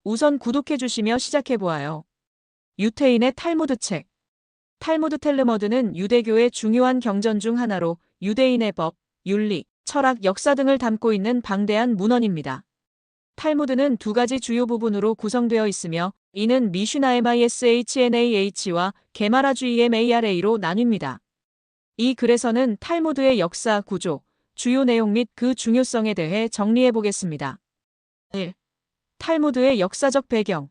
우선 구독해주시며 시작해보아요. 유태인의 탈무드 책. 탈무드 텔르머드는 유대교의 중요한 경전 중 하나로 유대인의 법, 윤리, 철학, 역사 등을 담고 있는 방대한 문헌입니다. 탈무드는 두 가지 주요 부분으로 구성되어 있으며 이는 미슈나 MISHNAH와 게마라 GEMARA로 나뉩니다. 이 글에서는 탈무드의 역사, 구조, 주요 내용 및 그 중요성에 대해 정리해보겠습니다. 1. 탈무드의 역사적 배경.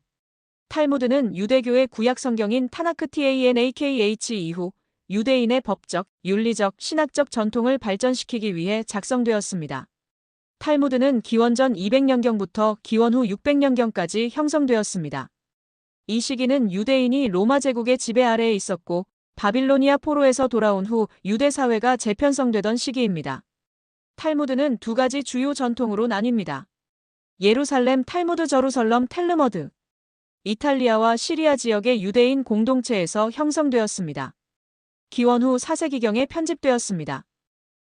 탈무드는 유대교의 구약 성경인 타나크 TANAKH 이후 유대인의 법적, 윤리적, 신학적 전통을 발전시키기 위해 작성되었습니다. 탈무드는 기원전 200년경부터 기원 후 600년경까지 형성되었습니다. 이 시기는 유대인이 로마 제국의 지배 아래에 있었고 바빌로니아 포로에서 돌아온 후 유대 사회가 재편성되던 시기입니다. 탈무드는 두 가지 주요 전통으로 나뉩니다. 예루살렘 탈무드, 저루설럼 텔르머드. 이탈리아와 시리아 지역의 유대인 공동체에서 형성되었습니다. 기원 후 4세기경에 편집되었습니다.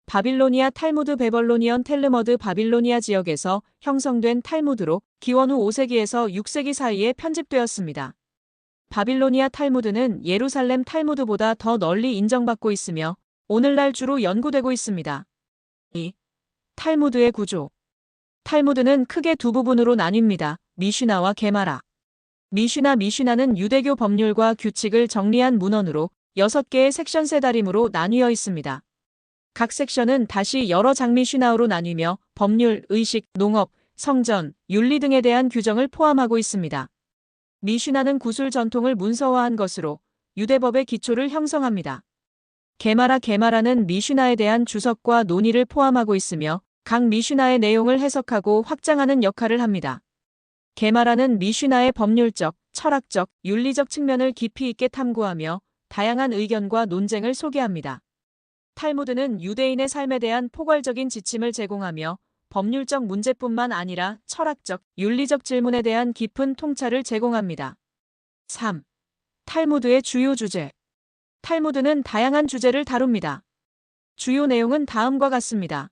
바빌로니아 탈무드, 베벌로니언 텔르머드. 바빌로니아 지역에서 형성된 탈무드로 기원 후 5세기에서 6세기 사이에 편집되었습니다. 바빌로니아 탈무드는 예루살렘 탈무드보다 더 널리 인정받고 있으며 오늘날 주로 연구되고 있습니다. 2. 탈무드의 구조. 탈무드는 크게 두 부분으로 나뉩니다. 미슈나와 게마라. 미슈나는 유대교 법률과 규칙을 정리한 문헌으로 6개의 섹션 세다림으로 나뉘어 있습니다. 각 섹션은 다시 여러 장미 슈나우로 나뉘며 법률, 의식, 농업, 성전, 윤리 등에 대한 규정을 포함하고 있습니다. 미슈나는 구술 전통을 문서화한 것으로 유대법의 기초를 형성합니다. 게마라는 미슈나에 대한 주석과 논의를 포함하고 있으며 각 미슈나의 내용을 해석하고 확장하는 역할을 합니다. 게마라는 미슈나의 법률적, 철학적, 윤리적 측면을 깊이 있게 탐구하며 다양한 의견과 논쟁을 소개합니다. 탈무드는 유대인의 삶에 대한 포괄적인 지침을 제공하며 법률적 문제뿐만 아니라 철학적, 윤리적 질문에 대한 깊은 통찰을 제공합니다. 3. 탈무드의 주요 주제. 탈무드는 다양한 주제를 다룹니다. 주요 내용은 다음과 같습니다.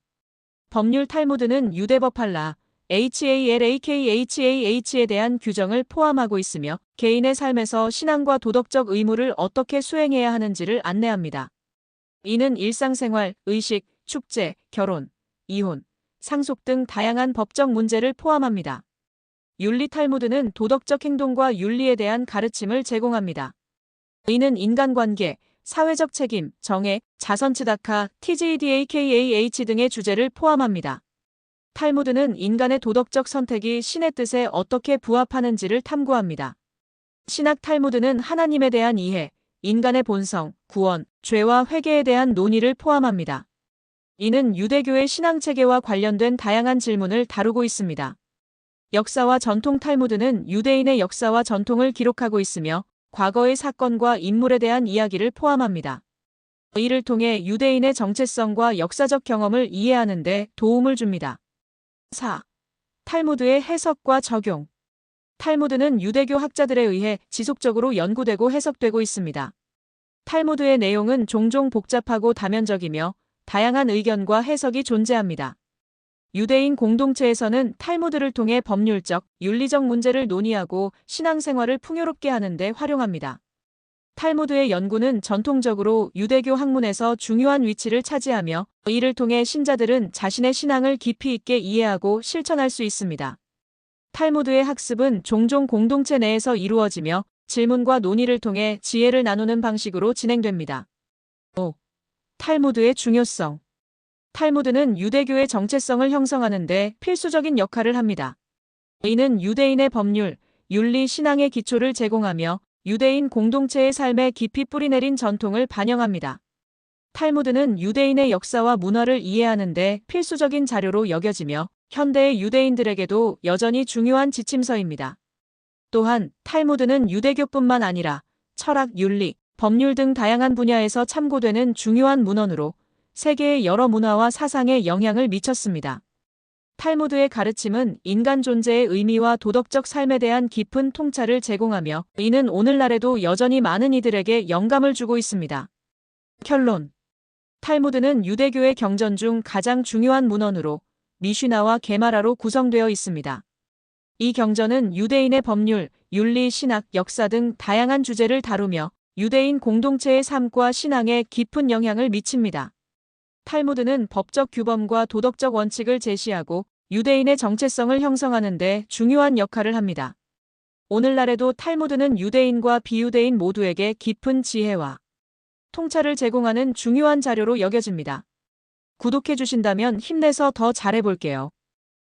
법률. 탈무드는 유대법 할라, HALAKHAH에 대한 규정을 포함하고 있으며 개인의 삶에서 신앙과 도덕적 의무를 어떻게 수행해야 하는지를 안내합니다. 이는 일상생활, 의식, 축제, 결혼, 이혼, 상속 등 다양한 법적 문제를 포함합니다. 윤리. 탈무드는 도덕적 행동과 윤리에 대한 가르침을 제공합니다. 이는 인간관계, 사회적 책임, 정의, 자선츠다카, TJDAKAH 등의 주제를 포함합니다. 탈무드는 인간의 도덕적 선택이 신의 뜻에 어떻게 부합하는지를 탐구합니다. 신학. 탈무드는 하나님에 대한 이해, 인간의 본성, 구원, 죄와 회개에 대한 논의를 포함합니다. 이는 유대교의 신앙체계와 관련된 다양한 질문을 다루고 있습니다. 역사와 전통. 탈무드는 유대인의 역사와 전통을 기록하고 있으며 과거의 사건과 인물에 대한 이야기를 포함합니다. 이를 통해 유대인의 정체성과 역사적 경험을 이해하는 데 도움을 줍니다. 4. 탈무드의 해석과 적용. 탈무드는 유대교 학자들에 의해 지속적으로 연구되고 해석되고 있습니다. 탈무드의 내용은 종종 복잡하고 다면적이며 다양한 의견과 해석이 존재합니다. 유대인 공동체에서는 탈무드를 통해 법률적, 윤리적 문제를 논의하고 신앙생활을 풍요롭게 하는 데 활용합니다. 탈무드의 연구는 전통적으로 유대교 학문에서 중요한 위치를 차지하며 이를 통해 신자들은 자신의 신앙을 깊이 있게 이해하고 실천할 수 있습니다. 탈무드의 학습은 종종 공동체 내에서 이루어지며 질문과 논의를 통해 지혜를 나누는 방식으로 진행됩니다. 5. 탈무드의 중요성. 탈무드는 유대교의 정체성을 형성하는 데 필수적인 역할을 합니다. 이는 유대인의 법률, 윤리, 신앙의 기초를 제공하며 유대인 공동체의 삶에 깊이 뿌리내린 전통을 반영합니다. 탈무드는 유대인의 역사와 문화를 이해하는 데 필수적인 자료로 여겨지며 현대의 유대인들에게도 여전히 중요한 지침서입니다. 또한 탈무드는 유대교뿐만 아니라 철학, 윤리, 법률 등 다양한 분야에서 참고되는 중요한 문헌으로 세계의 여러 문화와 사상에 영향을 미쳤습니다. 탈무드의 가르침은 인간 존재의 의미와 도덕적 삶에 대한 깊은 통찰을 제공하며 이는 오늘날에도 여전히 많은 이들에게 영감을 주고 있습니다. 결론. 탈무드는 유대교의 경전 중 가장 중요한 문헌으로 미슈나와 게마라로 구성되어 있습니다. 이 경전은 유대인의 법률, 윤리, 신학, 역사 등 다양한 주제를 다루며 유대인 공동체의 삶과 신앙에 깊은 영향을 미칩니다. 탈무드는 법적 규범과 도덕적 원칙을 제시하고 유대인의 정체성을 형성하는 데 중요한 역할을 합니다. 오늘날에도 탈무드는 유대인과 비유대인 모두에게 깊은 지혜와 통찰을 제공하는 중요한 자료로 여겨집니다. 구독해 주신다면 힘내서 더 잘해볼게요.